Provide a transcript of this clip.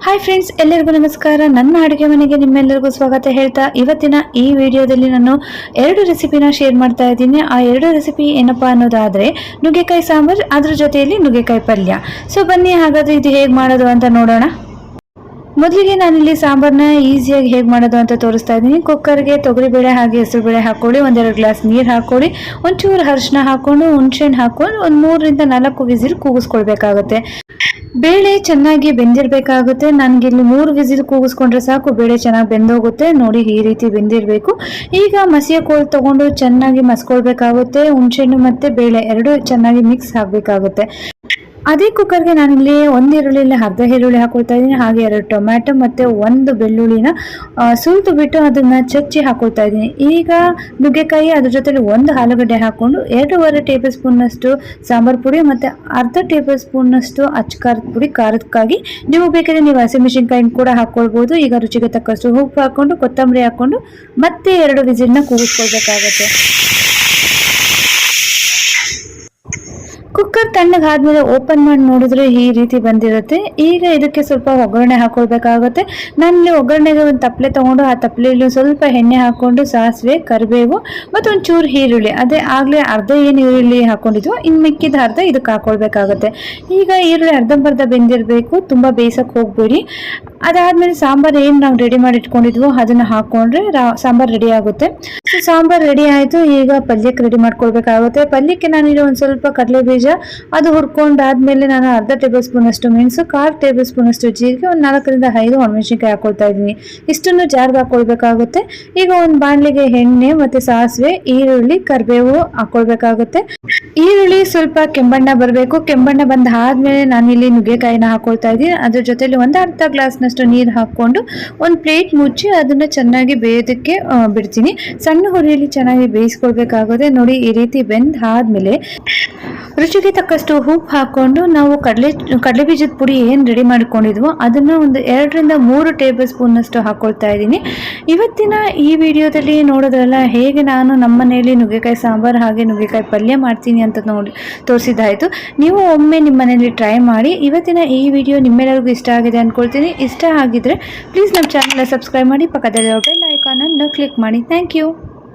Hi friends, ಎಲ್ಲರಿಗೂ ನಮಸ್ಕಾರ. ನನ್ನ ಅಡುಗೆ ಮನೆಗೆ ನಿಮ್ಮೆಲ್ಲರಿಗೂ ಸ್ವಾಗತ ಹೇಳ್ತಾ ಇವತ್ತಿನ ಈ ವಿಡಿಯೋದಲ್ಲಿ ನಾನು 2 ರೆಸಿಪಿನ ಶೇರ್ ಮಾಡ್ತಾ ಇದ್ದೀನಿ. ಆ 2 ರೆಸಿಪಿ ಏನಪ್ಪಾ ಅನ್ನೋದಾದರೆ ನುಗ್ಗೆಕಾಯಿ ಸಾಂಬಾರು, ಅದ್ರ ಜೊತೆಯಲ್ಲಿ ನುಗ್ಗೆಕಾಯಿ ಪಲ್ಯ. ಸೊ ಬನ್ನಿ ಹಾಗಾದರೆ ಇದು ಹೇಗೆ ಮಾಡೋದು ಅಂತ ನೋಡೋಣ. ಮೊದಲಿಗೆ ನಾನಿಲ್ಲಿ ಸಾಂಬಾರನ್ನ ಈಸಿಯಾಗಿ ಹೇಗೆ ಮಾಡೋದು ಅಂತ ತೋರಿಸ್ತಾ ಇದ್ದೀನಿ. ಕುಕ್ಕರ್ಗೆ ತೊಗರಿಬೇಳೆ ಹಾಗೆ ಹೆಸರುಬೇಳೆ ಹಾಕ್ಕೊಳ್ಳಿ, 1-2 ಗ್ಲಾಸ್ ನೀರು ಹಾಕ್ಕೊಳ್ಳಿ, ಒಂಚೂರು ಅರಿಶಿನ ಹಾಕ್ಕೊಂಡು ಹುಣಸೆಹಣ್ಣು ಹಾಕ್ಕೊಂಡು ಒಂದು 3-4 ವಿಸಿಲ್ ಕೂಗಿಸ್ಕೊಳ್ಬೇಕಾಗುತ್ತೆ. ಬೇಳೆ ಚೆನ್ನಾಗಿ ಬೆಂದಿರಬೇಕಾಗುತ್ತೆ. ನನಗೆ ಇಲ್ಲಿ 3 ವಿಸಿಲ್ ಕೂಗಿಸ್ಕೊಂಡ್ರೆ ಸಾಕು, ಬೇಳೆ ಚೆನ್ನಾಗಿ ಬೆಂದೋಗುತ್ತೆ. ನೋಡಿ, ಈ ರೀತಿ ಬೆಂದಿರಬೇಕು. ಈಗ ಮಸಿಯ ಕೋಲು ತಗೊಂಡು ಚೆನ್ನಾಗಿ ಮಸ್ಕೊಳ್ಬೇಕಾಗುತ್ತೆ. ಹುಣಸೆಹಣ್ಣು ಮತ್ತು ಬೇಳೆ ಎರಡೂ ಚೆನ್ನಾಗಿ ಮಿಕ್ಸ್ ಆಗಬೇಕಾಗುತ್ತೆ. ಅದೇ ಕುಕ್ಕರ್ಗೆ ನಾನಿಲ್ಲಿ 1 ಈರುಳ್ಳಿಯಲ್ಲಿ ಅರ್ಧ ಈರುಳ್ಳಿ ಹಾಕೊಳ್ತಾ ಇದ್ದೀನಿ, ಹಾಗೆ 2 ಟೊಮ್ಯಾಟೊ ಮತ್ತು 1 ಬೆಳ್ಳುಳ್ಳಿನ ಸುಲಿದು ಬಿಟ್ಟು ಅದನ್ನು ಚಚ್ಚಿ ಹಾಕೊಳ್ತಾ ಇದ್ದೀನಿ. ಈಗ ನುಗ್ಗೆಕಾಯಿ ಅದ್ರ ಜೊತೆಲಿ 1 ಆಲೂಗಡ್ಡೆ ಹಾಕ್ಕೊಂಡು 2.5 ಟೇಬಲ್ ಸ್ಪೂನ್ನಷ್ಟು ಸಾಂಬಾರು ಪುಡಿ ಮತ್ತು ಅರ್ಧ ಟೇಬಲ್ ಸ್ಪೂನ್ನಷ್ಟು ಅಚ್ಚಕಾರದ ಪುಡಿ. ಖಾರಕ್ಕಾಗಿ ನೀವು ಬೇಕಾದ್ರೆ ನೀವು ಹಸಿಮೆಣಸಿನ್ಕಾಯಿ ಕೂಡ ಹಾಕ್ಕೊಳ್ಬೋದು. ಈಗ ರುಚಿಗೆ ತಕ್ಕಷ್ಟು ಉಪ್ಪು ಹಾಕ್ಕೊಂಡು ಕೊತ್ತಂಬರಿ ಹಾಕ್ಕೊಂಡು ಮತ್ತೆ 2 ವಿಸಿಲ್ನ ಕೂಗಿಸ್ಕೊಳ್ಬೇಕಾಗತ್ತೆ. ಕುಕ್ಕರ್ ತಣ್ಣಗಾದ್ಮೇಲೆ ಓಪನ್ ಮಾಡಿ ನೋಡಿದ್ರೆ ಈ ರೀತಿ ಬಂದಿರುತ್ತೆ. ಈಗ ಇದಕ್ಕೆ ಸ್ವಲ್ಪ ಒಗ್ಗರಣೆ ಹಾಕೊಳ್ಬೇಕಾಗುತ್ತೆ. ನಾನಿಲ್ಲಿ ಒಗ್ಗರಣೆಗೆ ಒಂದು ತಪ್ಪಲೆ ತೊಗೊಂಡು ಆ ತಪ್ಪಲೆಯಲ್ಲಿ ಸ್ವಲ್ಪ ಎಣ್ಣೆ ಹಾಕ್ಕೊಂಡು ಸಾಸಿವೆ, ಕರಿಬೇವು ಮತ್ತು ಒಂಚೂರು ಈರುಳ್ಳಿ, ಅದೇ ಆಗಲೇ ಅರ್ಧ ಏನು ಈರುಳ್ಳಿ ಹಾಕ್ಕೊಂಡಿದ್ವು, ಇನ್ನು ಮಿಕ್ಕಿದ ಅರ್ಧ ಇದಕ್ಕೆ ಹಾಕ್ಕೊಳ್ಬೇಕಾಗುತ್ತೆ. ಈಗ ಈರುಳ್ಳಿ ಅರ್ಧಂಬರ್ಧ ಬೆಂದಿರಬೇಕು, ತುಂಬ ಬೇಯಿಸೋಕೆ ಹೋಗಬೇಡಿ. ಅದಾದಮೇಲೆ ಸಾಂಬಾರು ಏನು ನಾವು ರೆಡಿ ಮಾಡಿ ಇಟ್ಕೊಂಡಿದ್ವೋ ಅದನ್ನು ಹಾಕ್ಕೊಂಡ್ರೆ ಸಾಂಬಾರು ರೆಡಿ ಆಗುತ್ತೆ. ಸೊ ಸಾಂಬಾರು ರೆಡಿ ಆಯಿತು. ಈಗ ಪಲ್ಯಕ್ಕೆ ರೆಡಿ ಮಾಡ್ಕೊಳ್ಬೇಕಾಗುತ್ತೆ. ಪಲ್ಯಕ್ಕೆ ನಾನಿಲ್ಲಿ ಒಂದು ಸ್ವಲ್ಪ ಕಡಲೆ ಬೀಜ ಅದು ಹುರ್ಕೊಂಡಾದ್ಮೇಲೆ ನಾನು ಅರ್ಧ ಟೇಬಲ್ ಸ್ಪೂನ್ ಅಷ್ಟು ಮೆಣಸು, 1/4 ಟೇಬಲ್ ಸ್ಪೂನ್ ಅಷ್ಟು ಜೀರಿಗೆ, ಒಂದು 4-5 ಒಣಮೆಣಸಿನ್ಕಾಯಿ ಹಾಕೊಳ್ತಾ ಇದ್ದೀನಿ. ಇಷ್ಟನ್ನು ಜಾರ್ಗೆ ಹಾಕೊಳ್ಬೇಕಾಗುತ್ತೆ. ಈಗ ಒಂದು ಬಾಣಲಿಗೆ ಎಣ್ಣೆ ಮತ್ತು ಸಾಸಿವೆ, ಈರುಳ್ಳಿ, ಕರಿಬೇವು ಹಾಕೊಳ್ಬೇಕಾಗುತ್ತೆ. ಈರುಳ್ಳಿ ಸ್ವಲ್ಪ ಕೆಂಬಣ್ಣ ಬರಬೇಕು. ಕೆಂಬಣ್ಣ ಬಂದಾದ್ಮೇಲೆ ನಾನಿಲ್ಲಿ ನುಗ್ಗೆಕಾಯಿನ ಹಾಕೊಳ್ತಾ ಇದ್ದೀನಿ. ಅದ್ರ ಜೊತೆಲಿ 1/2 ಗ್ಲಾಸ್ನಷ್ಟು ನೀರು ಹಾಕ್ಕೊಂಡು ಒಂದು ಪ್ಲೇಟ್ ಮುಚ್ಚಿ ಅದನ್ನು ಚೆನ್ನಾಗಿ ಬೇಯೋದಕ್ಕೆ ಬಿಡ್ತೀನಿ. ಸಣ್ಣ ಹುರಿಯಲ್ಲಿ ಚೆನ್ನಾಗಿ ಬೇಯಿಸ್ಕೊಳ್ಬೇಕಾಗುತ್ತೆ. ನೋಡಿ, ಈ ರೀತಿ ಬೆಂದಾದ್ಮೇಲೆ ರುಚಿಗೆ ತಕ್ಕಷ್ಟು ಉಪ್ಪು ಹಾಕ್ಕೊಂಡು ನಾವು ಕಡಲೆ ಬೀಜದ ಪುಡಿ ಏನು ರೆಡಿ ಮಾಡ್ಕೊಂಡಿದ್ವೋ ಅದನ್ನು ಒಂದು 2-3 ಟೇಬಲ್ ಸ್ಪೂನ್ನಷ್ಟು ಹಾಕ್ಕೊಳ್ತಾ ಇದ್ದೀನಿ. ಇವತ್ತಿನ ಈ ವಿಡಿಯೋದಲ್ಲಿ ನೋಡೋದ್ರಲ್ಲ ಹೇಗೆ ನಾನು ನಮ್ಮ ಮನೆಯಲ್ಲಿ ನುಗ್ಗೆಕಾಯಿ ಸಾಂಬಾರು ಹಾಗೆ ನುಗ್ಗೆಕಾಯಿ ಪಲ್ಯ ಮಾಡ್ತೀನಿ ಅಂತ ತೋರಿಸಿದ್ದಾಯಿತು. ನೀವು ಒಮ್ಮೆ ನಿಮ್ಮ ಮನೆಯಲ್ಲಿ ಟ್ರೈ ಮಾಡಿ. ಇವತ್ತಿನ ಈ ವಿಡಿಯೋ ನಿಮ್ಮೆಲ್ಲರಿಗೂ ಇಷ್ಟ ಆಗಿದೆ ಅಂದ್ಕೊಳ್ತೀನಿ. ಇಷ್ಟ ಆಗಿದ್ರೆ ಪ್ಲೀಸ್ ನಮ್ಮ ಚಾನಲ್ನ ಸಬ್ಸ್ಕ್ರೈಬ್ ಮಾಡಿ, ಪಕ್ಕದಲ್ಲಿ ಬೆಲ್ ಐಕಾನನ್ನು ಕ್ಲಿಕ್ ಮಾಡಿ. Thank you.